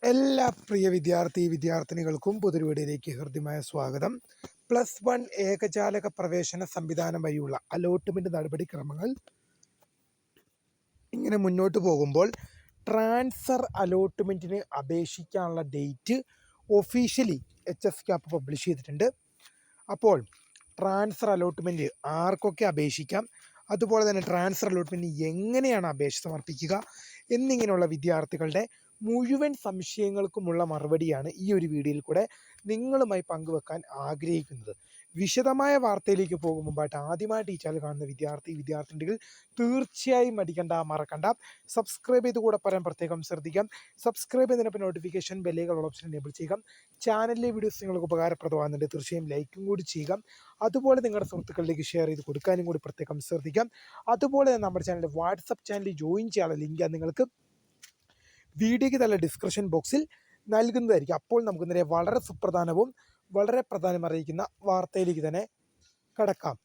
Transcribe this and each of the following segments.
എല്ലാ പ്രിയ വിദ്യാർത്ഥിനികൾക്കും പുതുവീടിലേക്ക് ഹൃദ്യമായ സ്വാഗതം. +1 ഏകജാലക പ്രവേശന സംവിധാനം വഴിയുള്ള അലോട്ട്മെന്റ് നടപടിക്രമങ്ങൾ ഇങ്ങനെ മുന്നോട്ട് പോകുമ്പോൾ ട്രാൻസ്ഫർ അലോട്ട്മെന്റിന് അപേക്ഷിക്കാനുള്ള ഡേറ്റ് ഒഫീഷ്യലി HSCAP പബ്ലിഷ് ചെയ്തിട്ടുണ്ട്. അപ്പോൾ ട്രാൻസ്ഫർ അലോട്ട്മെന്റ് ആർക്കൊക്കെ അപേക്ഷിക്കാം, അതുപോലെ തന്നെ ട്രാൻസ്ഫർ അലോട്ട്മെന്റ് എങ്ങനെയാണ് അപേക്ഷ സമർപ്പിക്കുക എന്നിങ്ങനെയുള്ള വിദ്യാർത്ഥികളുടെ മുഴുവൻ സംശയങ്ങൾക്കുമുള്ള മറുപടിയാണ് ഈ ഒരു വീഡിയോയിൽ കൂടെ നിങ്ങളുമായി പങ്കുവെക്കാൻ ആഗ്രഹിക്കുന്നത്. വിശദമായ വാർത്തയിലേക്ക് പോകും മുമ്പായിട്ട് ആദ്യമായിട്ട് ഈ ചാനൽ കാണുന്ന വിദ്യാർത്ഥിനികൾ തീർച്ചയായും മറക്കണ്ട സബ്സ്ക്രൈബ് ചെയ്ത് കൂടെ പറയാൻ പ്രത്യേകം ശ്രദ്ധിക്കാം. സബ്സ്ക്രൈബ് ചെയ്തതിനൊപ്പം നോട്ടിഫിക്കേഷൻ ബെല്ലുകൾ ഓപ്ഷൻ എനേബിൾ ചെയ്യുക. ചാനലിലെ വീഡിയോസ് നിങ്ങൾക്ക് ഉപകാരപ്രദമാകുന്നുണ്ട്, തീർച്ചയായും ലൈക്കും കൂടി ചെയ്യുക. അതുപോലെ നിങ്ങളുടെ സുഹൃത്തുക്കളിലേക്ക് ഷെയർ ചെയ്ത് കൊടുക്കാനും കൂടി പ്രത്യേകം ശ്രദ്ധിക്കാം. അതുപോലെ തന്നെ നമ്മുടെ ചാനലിൽ വാട്സപ്പ് ചാനലിൽ ജോയിൻ ചെയ്യാനുള്ള ലിങ്ക് നിങ്ങൾക്ക് വീഡിയോയ്ക്ക് തന്നെ ഡിസ്ക്രിപ്ഷൻ ബോക്സിൽ നൽകുന്നതായിരിക്കും. അപ്പോൾ നമുക്ക് നേരെ വളരെ സുപ്രധാനവും വളരെ അറിയിക്കുന്ന വാർത്തയിലേക്ക് തന്നെ കടക്കാം.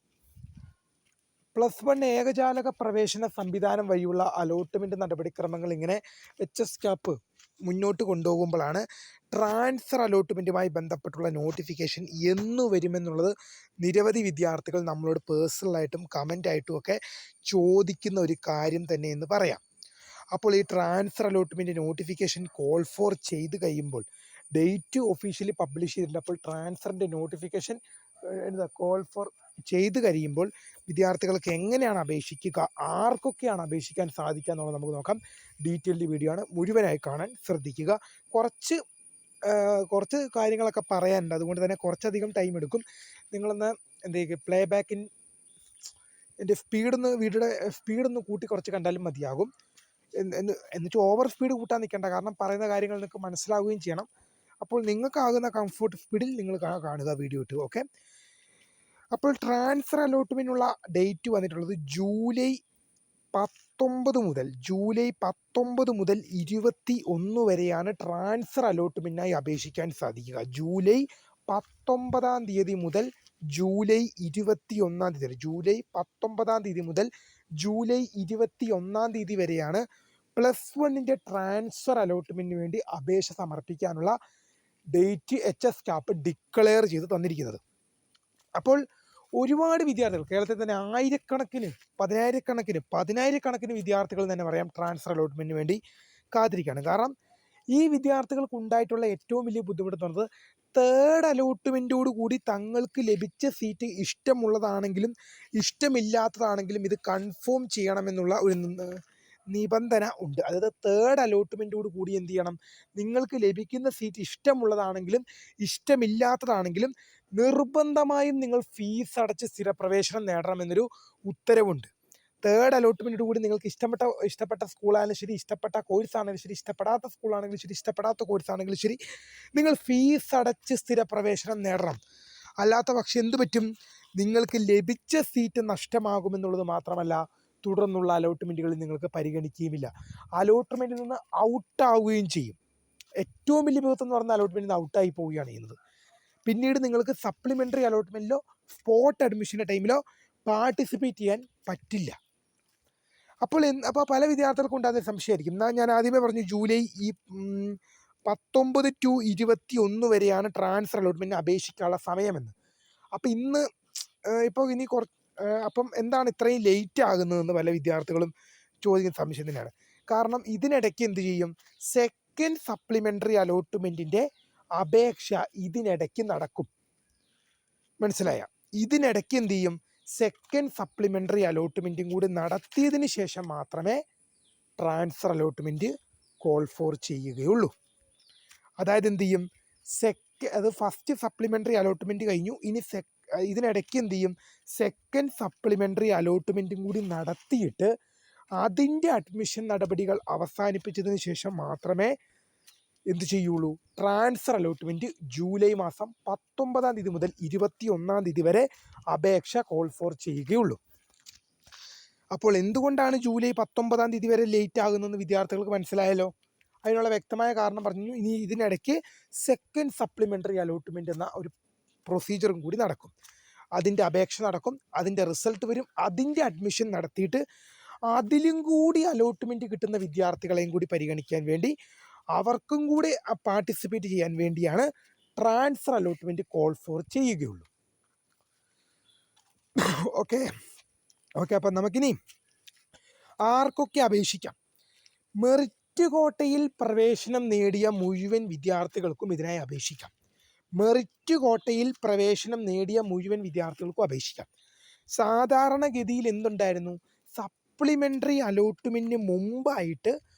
+1 ഏകജാലക പ്രവേശന സംവിധാനം വഴിയുള്ള അലോട്ട്മെന്റ് നടപടിക്രമങ്ങൾ ഇങ്ങനെ HSCAP മുന്നോട്ട് കൊണ്ടുപോകുമ്പോഴാണ് ട്രാൻസ്ഫർ അലോട്ട്മെന്റുമായി ബന്ധപ്പെട്ടുള്ള നോട്ടിഫിക്കേഷൻ എന്ന് വരുമെന്നുള്ളത് നിരവധി വിദ്യാർത്ഥികൾ നമ്മളോട് പേഴ്സണലായിട്ടും കമൻ്റായിട്ടും ഒക്കെ ചോദിക്കുന്ന ഒരു കാര്യം തന്നെ എന്ന് പറയാം. അപ്പോൾ ഈ transfer allotment notification call for ചെയ്ത് കഴിയുമ്പോൾ ഡേറ്റ് ഒഫീഷ്യലി പബ്ലിഷ് ചെയ്തിട്ടുണ്ട്. അപ്പോൾ ട്രാൻസ്ഫറിൻ്റെ നോട്ടിഫിക്കേഷൻ കോൾ ഫോർ ചെയ്ത് കഴിയുമ്പോൾ വിദ്യാർത്ഥികൾക്ക് എങ്ങനെയാണ് അപേക്ഷിക്കുക, ആർക്കൊക്കെയാണ് അപേക്ഷിക്കാൻ സാധിക്കുക എന്നുള്ളത് നമുക്ക് നോക്കാം. ഡീറ്റെയിൽഡ് വീഡിയോ ആണ്, മുഴുവനായി കാണാൻ ശ്രദ്ധിക്കുക. കുറച്ച് കാര്യങ്ങളൊക്കെ പറയാനുണ്ട്, അതുകൊണ്ട് തന്നെ കുറച്ചധികം ടൈം എടുക്കും. നിങ്ങളൊന്ന് പ്ലേ ബാക്കിൻ എൻ്റെ വീഡിയോയുടെ സ്പീഡൊന്ന് കൂട്ടി കുറച്ച് കണ്ടാലും മതിയാകും. എന്നിട്ട് ഓവർ സ്പീഡ് കൂട്ടാൻ നിൽക്കേണ്ട, കാരണം പറയുന്ന കാര്യങ്ങൾ നിങ്ങൾക്ക് മനസ്സിലാവുകയും ചെയ്യണം. അപ്പോൾ നിങ്ങൾക്കാകുന്ന കംഫർട്ട് സ്പീഡിൽ നിങ്ങൾ കാണുക വീഡിയോ ഇട്ട്. ഓക്കെ, അപ്പോൾ ട്രാൻസ്ഫർ അലോട്ട്മെന്റിനുള്ള ഡേറ്റ് വന്നിട്ടുള്ളത് ജൂലൈ 19 മുതൽ 21 വരെയാണ് ട്രാൻസ്ഫർ അലോട്ട്മെന്റിനായി അപേക്ഷിക്കാൻ സാധിക്കുക. ജൂലൈ 19 മുതൽ ജൂലൈ 21 ജൂലൈ 19 മുതൽ ജൂലൈ 21 വരെയാണ് +1 ട്രാൻസ്ഫർ അലോട്ട്മെന്റിന് വേണ്ടി അപേക്ഷ സമർപ്പിക്കാനുള്ള ഡേറ്റ് HSCAP ഡിക്ലെയർ ചെയ്ത് തന്നിരിക്കുന്നത്. അപ്പോൾ ഒരുപാട് വിദ്യാർത്ഥികൾ, കേരളത്തിൽ തന്നെ ആയിരക്കണക്കിന് പതിനായിരക്കണക്കിന് വിദ്യാർത്ഥികൾ തന്നെ പറയാം ട്രാൻസ്ഫർ അലോട്ട്മെന്റിന് വേണ്ടി കാത്തിരിക്കുകയാണ്. കാരണം ഈ വിദ്യാർത്ഥികൾക്ക് ഉണ്ടായിട്ടുള്ള ഏറ്റവും വലിയ ബുദ്ധിമുട്ട് തേർഡ് അലോട്ട്മെന്റോട് കൂടി തങ്ങൾക്ക് ലഭിച്ച സീറ്റ് ഇഷ്ടമുള്ളതാണെങ്കിലും ഇഷ്ടമില്ലാത്തതാണെങ്കിലും ഇത് കൺഫേം ചെയ്യണമെന്നുള്ള ഒരു നിബന്ധന ഉണ്ട്. അതായത് തേർഡ് അലോട്ട്മെന്റോട് കൂടി എന്ത് ചെയ്യണം, നിങ്ങൾക്ക് ലഭിക്കുന്ന സീറ്റ് ഇഷ്ടമുള്ളതാണെങ്കിലും ഇഷ്ടമില്ലാത്തതാണെങ്കിലും നിർബന്ധമായും നിങ്ങൾ ഫീസ് അടച്ച് സ്ഥിരപ്രവേശനം നേടണമെന്നൊരു ഉത്തരവുണ്ട്. തേർഡ് അലോട്ട്മെന്റോട് കൂടി നിങ്ങൾക്ക് ഇഷ്ടപ്പെട്ട സ്കൂളാണെങ്കിലും ശരി, ഇഷ്ടപ്പെട്ട കോഴ്സാണെങ്കിലും ശരി, ഇഷ്ടപ്പെടാത്ത സ്കൂളാണെങ്കിലും ശരി, ഇഷ്ടപ്പെടാത്ത കോഴ്സാണെങ്കിലും ശരി, നിങ്ങൾ ഫീസ് അടച്ച് സ്ഥിരപ്രവേശനം നേടണം. അല്ലാത്ത പക്ഷം എന്ത് പറ്റും, നിങ്ങൾക്ക് ലഭിച്ച സീറ്റ് നഷ്ടമാകുമെന്നുള്ളത് മാത്രമല്ല, തുടർന്നുള്ള അലോട്ട്മെന്റുകളിൽ നിങ്ങൾക്ക് പരിഗണിക്കുകയുമില്ല. അലോട്ട്മെന്റിൽ നിന്ന് ഔട്ടാവുകയും ചെയ്യും. ഏറ്റവും വലിയ വിപത്ത് എന്ന് പറഞ്ഞാൽ അലോട്ട്മെന്റിൽ നിന്ന് ഔട്ടായി പോവുകയാണ് ചെയ്യുന്നത്. പിന്നീട് നിങ്ങൾക്ക് സപ്ലിമെൻ്ററി അലോട്ട്മെന്റിലോ സ്പോട്ട് അഡ്മിഷൻ്റെ ടൈമിലോ പാർട്ടിസിപ്പേറ്റ് ചെയ്യാൻ പറ്റില്ല. അപ്പോൾ പല വിദ്യാർത്ഥികൾക്കും ഉണ്ടാകുന്ന സംശയമായിരിക്കും. എന്നാൽ ഞാൻ ആദ്യമേ പറഞ്ഞു ജൂലൈ 19 to 21 വരെയാണ് ട്രാൻസ്ഫർ അലോട്ട്മെന്റിന് അപേക്ഷിക്കാനുള്ള സമയമെന്ന്. അപ്പം ഇനി അപ്പം എന്താണ് ഇത്രയും ലേറ്റ് ആകുന്നതെന്ന് പല വിദ്യാർത്ഥികളും ചോദിക്കുന്ന സംശയം തന്നെയാണ്. കാരണം ഇതിനിടയ്ക്ക് എന്ത് ചെയ്യും, സെക്കൻഡ് സപ്ലിമെൻ്ററി അലോട്ട്മെൻറ്റിൻ്റെ അപേക്ഷ ഇതിനിടയ്ക്ക് നടക്കും. മനസ്സിലായ? ഇതിനിടയ്ക്ക് എന്ത് ചെയ്യും, സെക്കൻഡ് സപ്ലിമെൻ്ററി അലോട്ട്മെൻറ്റും കൂടി നടത്തിയതിന് ശേഷം മാത്രമേ ട്രാൻസ്ഫർ അലോട്ട്മെൻറ്റ് കോൾ ഫോർ ചെയ്യുകയുള്ളൂ. അതായത് എന്ത് ചെയ്യും, ഫസ്റ്റ് സപ്ലിമെൻ്ററി അലോട്ട്മെൻറ്റ് കഴിഞ്ഞു, ഇനി ഇതിനിടയ്ക്ക് എന്ത് ചെയ്യും, സെക്കൻഡ് സപ്ലിമെൻ്ററി അലോട്ട്മെൻറ്റും കൂടി നടത്തിയിട്ട് അതിൻ്റെ അഡ്മിഷൻ നടപടികൾ അവസാനിപ്പിച്ചതിന് ശേഷം മാത്രമേ എന്ത് ചെയ്യുള്ളൂ, ട്രാൻസ്ഫർ അലോട്ട്മെൻറ്റ് ജൂലൈ മാസം 19 മുതൽ 21 വരെ അപേക്ഷ കോൾ ഫോർ ചെയ്യുകയുള്ളൂ. അപ്പോൾ എന്തുകൊണ്ടാണ് ജൂലൈ 19 വരെ ലേറ്റ് ആകുന്നതെന്ന് വിദ്യാർത്ഥികൾക്ക് മനസ്സിലായല്ലോ. അതിനുള്ള വ്യക്തമായ കാരണം പറഞ്ഞു. ഇനി ഇതിനിടയ്ക്ക് സെക്കൻഡ് സപ്ലിമെൻ്ററി അലോട്ട്മെൻറ്റ് എന്ന ഒരു പ്രൊസീജിയറും കൂടി നടക്കും. അതിൻ്റെ അപേക്ഷ നടക്കും, അതിൻ്റെ റിസൾട്ട് വരും, അതിൻ്റെ അഡ്മിഷൻ നടത്തിയിട്ട് അതിലും കൂടി അലോട്ട്മെൻറ്റ് കിട്ടുന്ന വിദ്യാർത്ഥികളെയും കൂടി പരിഗണിക്കാൻ വേണ്ടി അവർക്കും കൂടി പാർട്ടിസിപ്പേറ്റ് ചെയ്യാൻ വേണ്ടിയാണ് ട്രാൻസ്ഫർ അലോട്ട്മെൻറ്റ് കോൾ ഫോർ ചെയ്യുകയുള്ളൂ. ഓക്കെ ഓക്കെ അപ്പം നമുക്കിനി ആർക്കൊക്കെ അപേക്ഷിക്കാം? മെറിറ്റ് കോട്ടയിൽ പ്രവേശനം നേടിയ മുഴുവൻ വിദ്യാർത്ഥികൾക്കും ഇതിനായി അപേക്ഷിക്കാം. മെറിറ്റ് കോട്ടയിൽ പ്രവേശനം നേടിയ മുഴുവൻ വിദ്യാർത്ഥികൾക്കും അപേക്ഷിക്കാം. സാധാരണഗതിയിൽ എന്തുണ്ടായിരുന്നു? സപ്ലിമെൻ്ററി അലോട്ട്മെൻറ്റിന് മുമ്പായിട്ട്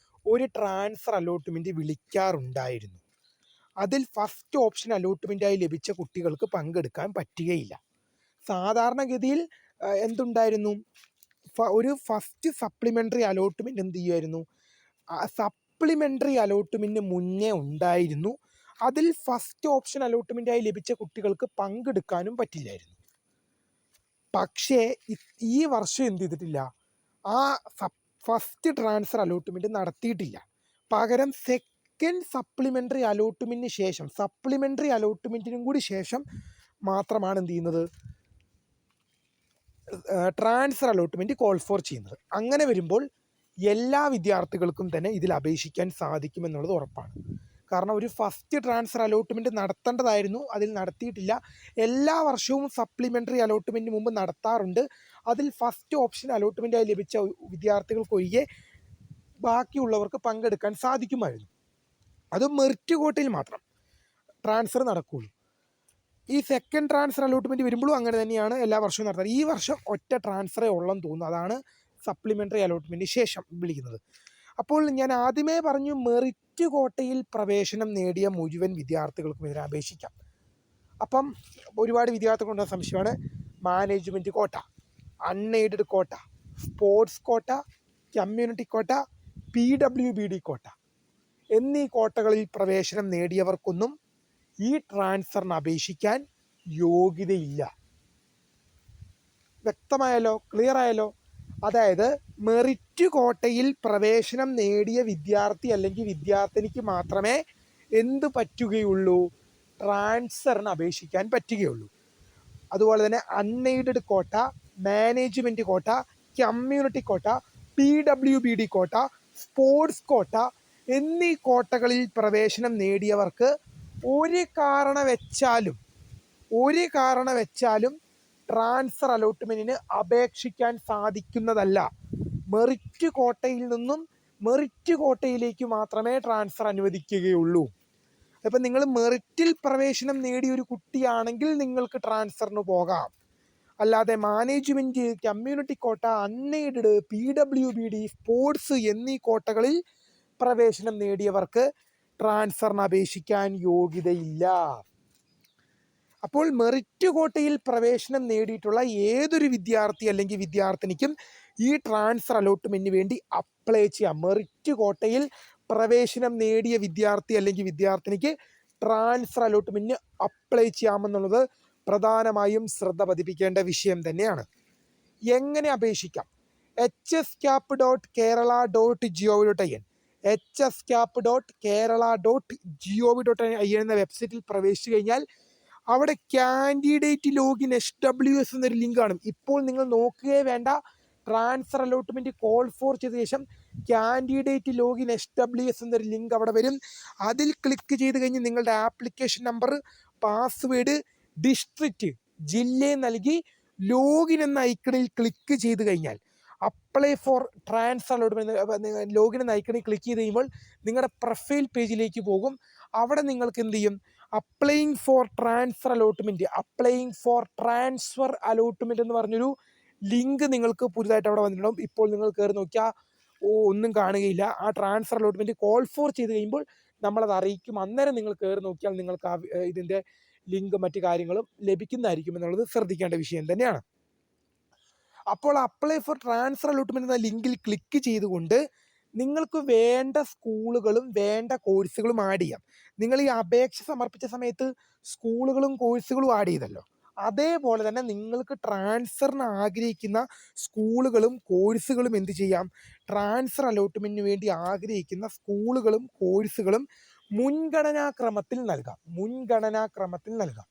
ഒരു ട്രാൻസ്ഫർ അലോട്ട്മെൻറ്റ് വിളിക്കാറുണ്ടായിരുന്നു. അതിൽ ഫസ്റ്റ് ഓപ്ഷൻ അലോട്ട്മെൻറ്റായി ലഭിച്ച കുട്ടികൾക്ക് പങ്കെടുക്കാൻ പറ്റുകയില്ല. സാധാരണഗതിയിൽ എന്തുണ്ടായിരുന്നു? ഒരു ഫസ്റ്റ് സപ്ലിമെൻ്ററി അലോട്ട്മെൻറ്റ് എന്ത് ചെയ്യുമായിരുന്നു? സപ്ലിമെൻ്ററി അലോട്ട്മെൻറ്റിന് മുന്നേ ഉണ്ടായിരുന്നു. അതിൽ ഫസ്റ്റ് ഓപ്ഷൻ അലോട്ട്മെൻറ്റായി ലഭിച്ച കുട്ടികൾക്ക് പങ്കെടുക്കാനും പറ്റില്ലായിരുന്നു. പക്ഷേ ഈ വർഷം എന്ത് ചെയ്തിട്ടില്ല? ആ ഫസ്റ്റ് ട്രാൻസ്ഫർ അലോട്ട്മെൻറ്റ് നടത്തിയിട്ടില്ല. പകരം സെക്കൻഡ് സപ്ലിമെൻ്ററി അലോട്ട്മെൻറ്റിന് ശേഷം, സപ്ലിമെൻ്ററി അലോട്ട്മെൻറ്റിനും കൂടി ശേഷം മാത്രമാണ് എന്ത് ചെയ്യുന്നത്? ട്രാൻസ്ഫർ അലോട്ട്മെൻറ്റ് കോൾ ഫോർ ചെയ്യുന്നത്. അങ്ങനെ വരുമ്പോൾ എല്ലാ വിദ്യാർത്ഥികൾക്കും തന്നെ ഇതിൽ അപേക്ഷിക്കാൻ സാധിക്കുമെന്നുള്ളത് ഉറപ്പാണ്. കാരണം ഒരു ഫസ്റ്റ് ട്രാൻസ്ഫർ അലോട്ട്മെൻറ്റ് നടത്തേണ്ടതായിരുന്നു, അതിൽ നടത്തിയിട്ടില്ല. എല്ലാ വർഷവും സപ്ലിമെൻ്ററി അലോട്ട്മെൻറ്റിന് മുമ്പ് നടത്താറുണ്ട്. അതിൽ ഫസ്റ്റ് ഓപ്ഷൻ അലോട്ട്മെൻറ്റായി ലഭിച്ച വിദ്യാർത്ഥികൾക്കൊഴികെ ബാക്കിയുള്ളവർക്ക് പങ്കെടുക്കാൻ സാധിക്കുമായിരുന്നു. അതും മെറിറ്റ് കോട്ടയിൽ മാത്രം ട്രാൻസ്ഫർ നടക്കുകയുള്ളൂ. ഈ സെക്കൻഡ് ട്രാൻസ്ഫർ അലോട്ട്മെൻറ്റ് വരുമ്പോഴും അങ്ങനെ തന്നെയാണ് എല്ലാ വർഷവും നടത്തുന്നത്. ഈ വർഷം ഒറ്റ ട്രാൻസ്ഫറേ ഉള്ളെന്ന് തോന്നുന്നു. അതാണ് സപ്ലിമെൻ്ററി അലോട്ട്മെൻറ്റിന് ശേഷം വിളിക്കുന്നത്. അപ്പോൾ ഞാൻ ആദ്യമേ പറഞ്ഞു, മെറിറ്റ് കോട്ടയിൽ പ്രവേശനം നേടിയ മുഴുവൻ വിദ്യാർത്ഥികൾക്കും ഇതിനെ അപേക്ഷിക്കാം. അപ്പം ഒരുപാട് വിദ്യാർത്ഥികളുടെ സംശയമാണ് മാനേജ്മെൻറ്റ് കോട്ട, അൺഎയ്ഡഡ് കോട്ട, sports quota, community quota, PWBD കോട്ട എന്നീ കോട്ടകളിൽ പ്രവേശനം നേടിയവർക്കൊന്നും ഈ ട്രാൻസ്ഫറിന് അപേക്ഷിക്കാൻ യോഗ്യതയില്ല. വ്യക്തമായല്ലോ? ക്ലിയർ ആയല്ലോ? അതായത് മെറിറ്റ് കോട്ടയിൽ പ്രവേശനം നേടിയ വിദ്യാർത്ഥി അല്ലെങ്കിൽ വിദ്യാർത്ഥിനിക്ക് മാത്രമേ എന്ത് പറ്റുകയുള്ളൂ? ട്രാൻസ്ഫറിന് അപേക്ഷിക്കാൻ പറ്റുകയുള്ളൂ. അതുപോലെ തന്നെ അൺഎയ്ഡഡ് കോട്ട, മാനേജ്മെൻറ്റ് കോട്ട, കമ്മ്യൂണിറ്റി കോട്ട, PWBD കോട്ട, സ്പോർട്സ് കോട്ട എന്നീ കോട്ടകളിൽ പ്രവേശനം നേടിയവർക്ക് ഒരു കാരണവച്ചാലും ട്രാൻസ്ഫർ അലോട്ട്മെൻറ്റിന് അപേക്ഷിക്കാൻ സാധിക്കുന്നതല്ല. മെറിറ്റ് കോട്ടയിൽ നിന്നും മെറിറ്റ് കോട്ടയിലേക്ക് മാത്രമേ ട്രാൻസ്ഫർ അനുവദിക്കുകയുള്ളൂ. അപ്പം നിങ്ങൾ മെറിറ്റിൽ പ്രവേശനം നേടിയ ഒരു കുട്ടിയാണെങ്കിൽ നിങ്ങൾക്ക് ട്രാൻസ്ഫറിന് പോകാം. അല്ലാതെ management, community quota, unaided, PWBD, sports എന്നീ കോട്ടകളിൽ പ്രവേശനം നേടിയവർക്ക് ട്രാൻസ്ഫറിന് അപേക്ഷിക്കാൻ യോഗ്യതയില്ല. അപ്പോൾ മെറിറ്റ് കോട്ടയിൽ പ്രവേശനം നേടിയിട്ടുള്ള ഏതൊരു വിദ്യാർത്ഥി അല്ലെങ്കിൽ വിദ്യാർത്ഥിനിക്കും ഈ ട്രാൻസ്ഫർ അലോട്ട്മെൻറ്റിന് വേണ്ടി അപ്ലൈ ചെയ്യാം. മെറിറ്റ് കോട്ടയിൽ പ്രവേശനം നേടിയ വിദ്യാർത്ഥി അല്ലെങ്കിൽ വിദ്യാർത്ഥിനിക്ക് ട്രാൻസ്ഫർ അലോട്ട്മെൻറ്റിന് അപ്ലൈ ചെയ്യാമെന്നുള്ളത് പ്രധാനമായും ശ്രദ്ധ പതിപ്പിക്കേണ്ട വിഷയം തന്നെയാണ്. എങ്ങനെ അപേക്ഷിക്കാം? hscap.kerala.gov.in hscap.kerala.gov.in എന്ന വെബ്സൈറ്റിൽ പ്രവേശിച്ചു കഴിഞ്ഞാൽ അവിടെ കാൻഡിഡേറ്റ് ലോഗിൻ SWS എന്നൊരു ലിങ്ക് കാണും. ഇപ്പോൾ നിങ്ങൾ നോക്കുകയേ വേണ്ട. ട്രാൻസ്ഫർ അലോട്ട്മെൻറ്റ് കോൾ ഫോർ ചെയ്ത ശേഷം കാൻഡിഡേറ്റ് ലോഗിൻ SWS എന്നൊരു ലിങ്ക് അവിടെ വരും. അതിൽ ക്ലിക്ക് ചെയ്ത് കഴിഞ്ഞ് നിങ്ങളുടെ ആപ്ലിക്കേഷൻ നമ്പർ, പാസ്വേഡ്, ഡിസ്ട്രിക്റ്റ്, ജില്ലയെ നൽകി ലോഗിൻ എന്ന ഐക്കണിൽ ക്ലിക്ക് ചെയ്ത് കഴിഞ്ഞാൽ apply for transfer allotment login എന്ന ഐക്കണിൽ ക്ലിക്ക് ചെയ്ത് കഴിയുമ്പോൾ നിങ്ങളുടെ പ്രൊഫൈൽ പേജിലേക്ക് പോകും. അവിടെ നിങ്ങൾക്ക് എന്ത് ചെയ്യും? അപ്ലൈയിങ് ഫോർ ട്രാൻസ്ഫർ അലോട്ട്മെൻറ്റ് എന്ന് പറഞ്ഞൊരു ലിങ്ക് നിങ്ങൾക്ക് പുതുതായിട്ട് അവിടെ വന്നിട്ടുണ്ടാവും. ഇപ്പോൾ നിങ്ങൾ കയറി നോക്കിയാൽ ഒന്നും കാണുകയില്ല. ആ ട്രാൻസ്ഫർ അലോട്ട്മെൻറ്റ് കോൾ ഫോർ ചെയ്ത് കഴിയുമ്പോൾ നമ്മളത് അറിയിക്കും. അന്നേരം നിങ്ങൾ കയറി നോക്കിയാൽ നിങ്ങൾക്ക് ഇതിൻ്റെ ലിങ്ക് മറ്റു കാര്യങ്ങളും ലഭിക്കുന്നതായിരിക്കും എന്നുള്ളത് ശ്രദ്ധിക്കേണ്ട വിഷയം തന്നെയാണ്. അപ്പോൾ അപ്ലൈ ഫോർ ട്രാൻസ്ഫർ അലോട്ട്മെൻറ്റ് എന്ന ലിങ്കിൽ ക്ലിക്ക് ചെയ്തുകൊണ്ട് നിങ്ങൾക്ക് വേണ്ട സ്കൂളുകളും വേണ്ട കോഴ്സുകളും ആഡ് ചെയ്യാം. നിങ്ങൾ ഈ അപേക്ഷ സമർപ്പിച്ച സമയത്ത് സ്കൂളുകളും കോഴ്സുകളും ആഡ് ചെയ്തല്ലോ, അതേപോലെ തന്നെ നിങ്ങൾക്ക് ട്രാൻസ്ഫറിന് ആഗ്രഹിക്കുന്ന സ്കൂളുകളും കോഴ്സുകളും എന്ത് ചെയ്യാം? ട്രാൻസ്ഫർ അലോട്ട്മെൻറ്റിന് വേണ്ടി ആഗ്രഹിക്കുന്ന സ്കൂളുകളും കോഴ്സുകളും മുൻഗണനാക്രമത്തിൽ നൽകാം.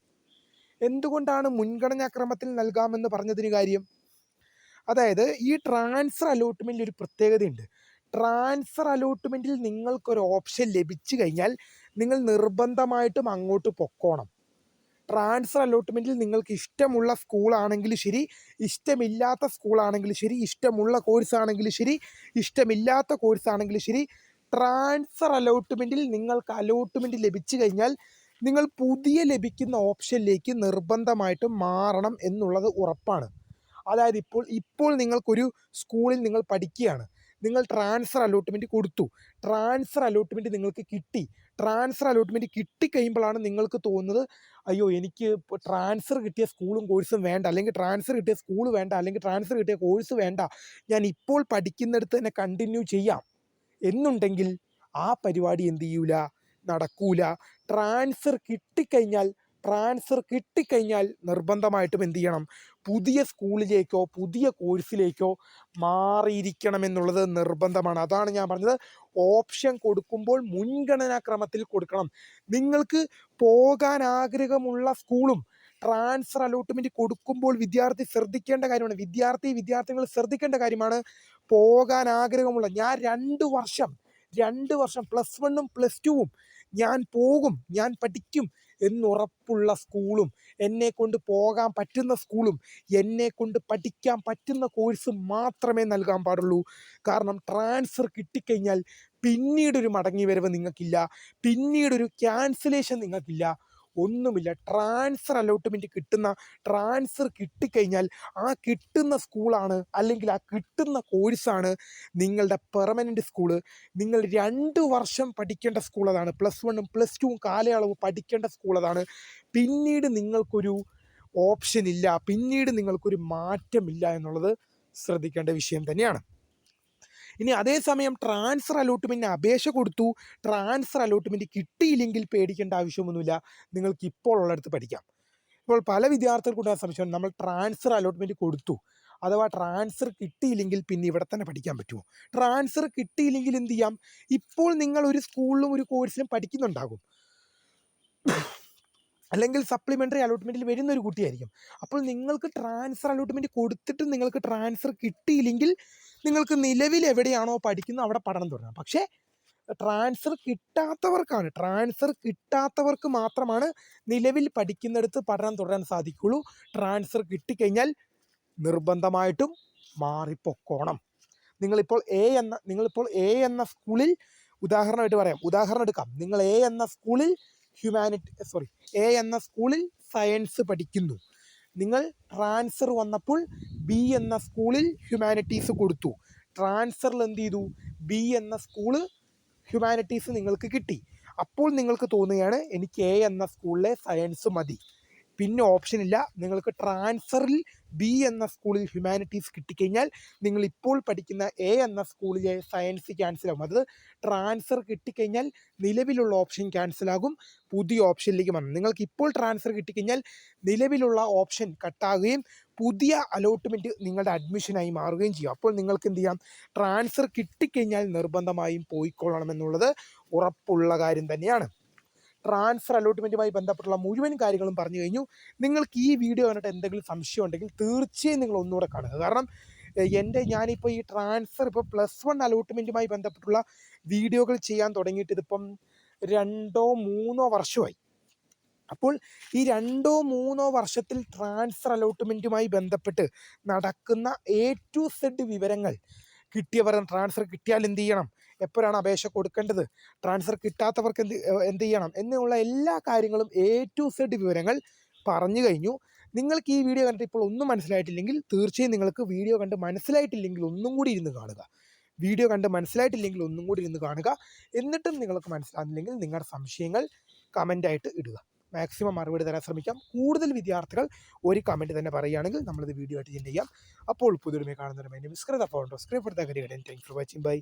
എന്തുകൊണ്ടാണ് മുൻഗണനാക്രമത്തിൽ നൽകാമെന്ന് പറഞ്ഞതിന് കാര്യം? അതായത് ഈ ട്രാൻസ്ഫർ അലോട്ട്മെൻറ്റിൽ ഒരു പ്രത്യേകതയുണ്ട്. ട്രാൻസ്ഫർ അലോട്ട്മെൻറ്റിൽ നിങ്ങൾക്കൊരു ഓപ്ഷൻ ലഭിച്ചു കഴിഞ്ഞാൽ നിങ്ങൾ നിർബന്ധമായിട്ടും അങ്ങോട്ട് പൊക്കോണം. ട്രാൻസ്ഫർ അലോട്ട്മെൻറ്റിൽ നിങ്ങൾക്ക് ഇഷ്ടമുള്ള സ്കൂളാണെങ്കിലും ശരി, ഇഷ്ടമില്ലാത്ത സ്കൂളാണെങ്കിലും ശരി, ഇഷ്ടമുള്ള കോഴ്സാണെങ്കിലും ശരി, ഇഷ്ടമില്ലാത്ത കോഴ്സാണെങ്കിലും ശരി, ട്രാൻസ്ഫർ അലോട്ട്മെൻറ്റിൽ നിങ്ങൾക്ക് അലോട്ട്മെൻറ്റ് ലഭിച്ചു കഴിഞ്ഞാൽ നിങ്ങൾ പുതിയ ലഭിക്കുന്ന ഓപ്ഷനിലേക്ക് നിർബന്ധമായിട്ടും മാറണം എന്നുള്ളത് ഉറപ്പാണ്. അതായത് ഇപ്പോൾ നിങ്ങൾക്കൊരു സ്കൂളിൽ നിങ്ങൾ പഠിക്കുകയാണ്, നിങ്ങൾ ട്രാൻസ്ഫർ അലോട്ട്മെൻറ്റ് കൊടുത്തു, ട്രാൻസ്ഫർ അലോട്ട്മെൻറ്റ് നിങ്ങൾക്ക് കിട്ടി. ട്രാൻസ്ഫർ അലോട്ട്മെൻറ്റ് കിട്ടിക്കഴിയുമ്പോഴാണ് നിങ്ങൾക്ക് തോന്നുന്നത്, അയ്യോ എനിക്ക് ട്രാൻസ്ഫർ കിട്ടിയ സ്കൂളും കോഴ്സും വേണ്ട, അല്ലെങ്കിൽ ട്രാൻസ്ഫർ കിട്ടിയ സ്കൂൾ വേണ്ട, അല്ലെങ്കിൽ ട്രാൻസ്ഫർ കിട്ടിയ കോഴ്സ് വേണ്ട, ഞാൻ ഇപ്പോൾ പഠിക്കുന്നിടത്ത് തന്നെ കണ്ടിന്യൂ ചെയ്യാം എന്നുണ്ടെങ്കിൽ ആ പരിപാടി എന്ത് ചെയ്യൂല, നടക്കൂല. ട്രാൻസ്ഫർ കിട്ടിക്കഴിഞ്ഞാൽ നിർബന്ധമായിട്ടും എന്ത് ചെയ്യണം, പുതിയ സ്കൂളിലേക്കോ പുതിയ കോഴ്സിലേക്കോ മാറിയിരിക്കണം എന്നുള്ളത് നിർബന്ധമാണ്. അതാണ് ഞാൻ പറഞ്ഞത്, ഓപ്ഷൻ കൊടുക്കുമ്പോൾ മുൻഗണനാക്രമത്തിൽ കൊടുക്കണം. നിങ്ങൾക്ക് പോകാൻ ആഗ്രഹമുള്ള സ്കൂളും ട്രാൻസ്ഫർ അലോട്ട്മെൻറ്റ് കൊടുക്കുമ്പോൾ ശ്രദ്ധിക്കേണ്ട കാര്യമാണ്, വിദ്യാർത്ഥികൾ ശ്രദ്ധിക്കേണ്ട കാര്യമാണ്. പോകാൻ ആഗ്രഹമുള്ള, ഞാൻ 2 വർഷം +1ഉം +2ഉം ഞാൻ പോകും, ഞാൻ പഠിക്കും എന്നുറപ്പുള്ള സ്കൂളും, എന്നെക്കൊണ്ട് പോകാൻ പറ്റുന്ന സ്കൂളും, എന്നെക്കൊണ്ട് പഠിക്കാൻ പറ്റുന്ന കോഴ്സും മാത്രമേ നൽകാൻ പാടുള്ളൂ. കാരണം ട്രാൻസ്ഫർ കിട്ടിക്കഴിഞ്ഞാൽ പിന്നീടൊരു മടങ്ങി വരവ് നിങ്ങൾക്കില്ല, പിന്നീടൊരു ക്യാൻസലേഷൻ നിങ്ങൾക്കില്ല, ഒന്നുമില്ല. ട്രാൻസ്ഫർ കിട്ടിക്കഴിഞ്ഞാൽ ആ കിട്ടുന്ന സ്കൂളാണ്, അല്ലെങ്കിൽ ആ കിട്ടുന്ന കോഴ്സാണ് നിങ്ങളുടെ പെർമനൻറ്റ് സ്കൂള്. നിങ്ങൾ 2 വർഷം പഠിക്കേണ്ട സ്കൂൾ അതാണ്, +1ഉം +2ഉം കാലയളവ് പഠിക്കേണ്ട സ്കൂൾ അതാണ്. പിന്നീട് നിങ്ങൾക്കൊരു ഓപ്ഷൻ ഇല്ല, പിന്നീട് നിങ്ങൾക്കൊരു മാറ്റമില്ല എന്നുള്ളത് ശ്രദ്ധിക്കേണ്ട വിഷയം തന്നെയാണ്. ഇനി അതേസമയം ട്രാൻസ്ഫർ അലോട്ട്മെൻറ്റിന് അപേക്ഷ കൊടുത്തു, ട്രാൻസ്ഫർ അലോട്ട്മെൻറ്റ് കിട്ടിയില്ലെങ്കിൽ പേടിക്കേണ്ട ആവശ്യമൊന്നുമില്ല, നിങ്ങൾക്ക് ഇപ്പോൾ ഉള്ളിടത്ത് പഠിക്കാം. ഇപ്പോൾ പല വിദ്യാർത്ഥികൾക്കുണ്ടായ സംശയം, നമ്മൾ ട്രാൻസ്ഫർ അലോട്ട്മെൻറ്റ് കൊടുത്തു, അഥവാ ട്രാൻസ്ഫർ കിട്ടിയില്ലെങ്കിൽ പിന്നെ ഇവിടെ തന്നെ പഠിക്കാൻ പറ്റുമോ? ട്രാൻസ്ഫർ കിട്ടിയില്ലെങ്കിൽ എന്ത് ചെയ്യാം? ഇപ്പോൾ നിങ്ങൾ ഒരു സ്കൂളിലും ഒരു കോഴ്സിലും പഠിക്കുന്നുണ്ടാകും, അല്ലെങ്കിൽ സപ്ലിമെൻ്ററി അലോട്ട്മെൻറ്റിൽ വരുന്ന ഒരു കുട്ടിയായിരിക്കും. അപ്പോൾ നിങ്ങൾക്ക് ട്രാൻസ്ഫർ അലോട്ട്മെൻറ്റ് കൊടുത്തിട്ട് നിങ്ങൾക്ക് ട്രാൻസ്ഫർ കിട്ടിയില്ലെങ്കിൽ നിങ്ങൾക്ക് നിലവിൽ എവിടെയാണോ പഠിക്കുന്നത് അവിടെ പഠനം തുടങ്ങാം. പക്ഷേ ട്രാൻസ്ഫർ കിട്ടാത്തവർക്ക് മാത്രമാണ് നിലവിൽ പഠിക്കുന്നിടത്ത് പഠനം തുടരാൻ സാധിക്കുകയുള്ളൂ. ട്രാൻസ്ഫർ കിട്ടിക്കഴിഞ്ഞാൽ നിർബന്ധമായിട്ടും മാറിപ്പൊക്കോണം. നിങ്ങളിപ്പോൾ എ എന്ന സ്കൂളിൽ ഉദാഹരണം എടുക്കാം. നിങ്ങൾ എ എന്ന സ്കൂളിൽ സയൻസ് പഠിക്കുന്നു. നിങ്ങൾ ട്രാൻസ്ഫർ വന്നപ്പോൾ ബി എന്ന സ്കൂളിൽ ഹ്യൂമാനിറ്റീസ് കൊടുത്തു. ട്രാൻസ്ഫറിൽ എന്ത് ചെയ്തു? ബി എന്ന സ്കൂള് ഹ്യൂമാനിറ്റീസ് നിങ്ങൾക്ക് കിട്ടി. അപ്പോൾ നിങ്ങൾക്ക് തോന്നുകയാണ് എനിക്ക് എ എന്ന സ്കൂളിലെ സയൻസ് മതി, പിന്നെ ഓപ്ഷനില്ല. നിങ്ങൾക്ക് ട്രാൻസ്ഫറിൽ ബി എന്ന സ്കൂളിൽ ഹ്യൂമാനിറ്റീസ് കിട്ടിക്കഴിഞ്ഞാൽ നിങ്ങൾ ഇപ്പോൾ പഠിക്കുന്ന എ എന്ന സ്കൂളിലെ സയൻസ് ക്യാൻസലാകും. അത് ട്രാൻസ്ഫർ കിട്ടിക്കഴിഞ്ഞാൽ നിലവിലുള്ള ഓപ്ഷൻ ക്യാൻസലാകും, പുതിയ ഓപ്ഷനിലേക്ക് വന്നു. നിങ്ങൾക്ക് ഇപ്പോൾ ട്രാൻസ്ഫർ കിട്ടിക്കഴിഞ്ഞാൽ നിലവിലുള്ള ഓപ്ഷൻ കട്ടാകുകയും പുതിയ അലോട്ട്മെൻറ്റ് നിങ്ങളുടെ അഡ്മിഷനായി മാറുകയും ചെയ്യും. അപ്പോൾ നിങ്ങൾക്ക് എന്ത് ചെയ്യാം? ട്രാൻസ്ഫർ കിട്ടിക്കഴിഞ്ഞാൽ നിർബന്ധമായും പോയിക്കൊള്ളണം എന്നുള്ളത് ഉറപ്പുള്ള കാര്യം തന്നെയാണ്. ട്രാൻസ്ഫർ അലോട്ട്മെൻറ്റുമായി ബന്ധപ്പെട്ടുള്ള മുഴുവൻ കാര്യങ്ങളും പറഞ്ഞു കഴിഞ്ഞു. നിങ്ങൾക്ക് ഈ വീഡിയോ കണ്ടിട്ട് എന്തെങ്കിലും സംശയം ഉണ്ടെങ്കിൽ തീർച്ചയായും നിങ്ങൾ ഒന്നുകൂടെ കാണുക. കാരണം ഞാനിപ്പോൾ ഈ ട്രാൻസ്ഫർ +1 അലോട്ട്മെൻറ്റുമായി ബന്ധപ്പെട്ടുള്ള വീഡിയോകൾ ചെയ്യാൻ തുടങ്ങിയിട്ട് ഇതിപ്പം 2-3 വർഷമായി. അപ്പോൾ ഈ 2-3 വർഷത്തിൽ ട്രാൻസ്ഫർ അലോട്ട്മെൻറ്റുമായി ബന്ധപ്പെട്ട് നടക്കുന്ന A to Z വിവരങ്ങൾ കിട്ടിയവർ, ട്രാൻസ്ഫർ കിട്ടിയാൽ എന്ത് ചെയ്യണം, എപ്പോഴാണ് അപേക്ഷ കൊടുക്കേണ്ടത്, ട്രാൻസ്ഫർ കിട്ടാത്തവർക്ക് എന്ത് ചെയ്യണം എന്നുള്ള എല്ലാ കാര്യങ്ങളും A to Z വിവരങ്ങൾ പറഞ്ഞു കഴിഞ്ഞു. നിങ്ങൾക്ക് ഈ വീഡിയോ കണ്ടിട്ട് ഇപ്പോൾ ഒന്നും മനസ്സിലായിട്ടില്ലെങ്കിൽ തീർച്ചയായും നിങ്ങൾക്ക് വീഡിയോ കണ്ട് മനസ്സിലായിട്ടില്ലെങ്കിൽ ഒന്നും കൂടി ഇരുന്ന് കാണുക. എന്നിട്ടും നിങ്ങൾക്ക് മനസ്സിലാകുന്നില്ലെങ്കിൽ നിങ്ങളുടെ സംശയങ്ങൾ കമൻ്റായിട്ട് ഇടുക. മാക്സിമം മറുപടി തരാൻ ശ്രമിക്കാം. കൂടുതൽ വിദ്യാർത്ഥികൾ ഒരു കമൻറ്റ് തന്നെ പറയുകയാണെങ്കിൽ നമ്മളിത് വീഡിയോ ആയിട്ട് ചെയ്യാം. അപ്പോൾ പുതിയൊരുമേ കാണുന്നവരുമായി നമസ്കാരം. Thank you for watching. By.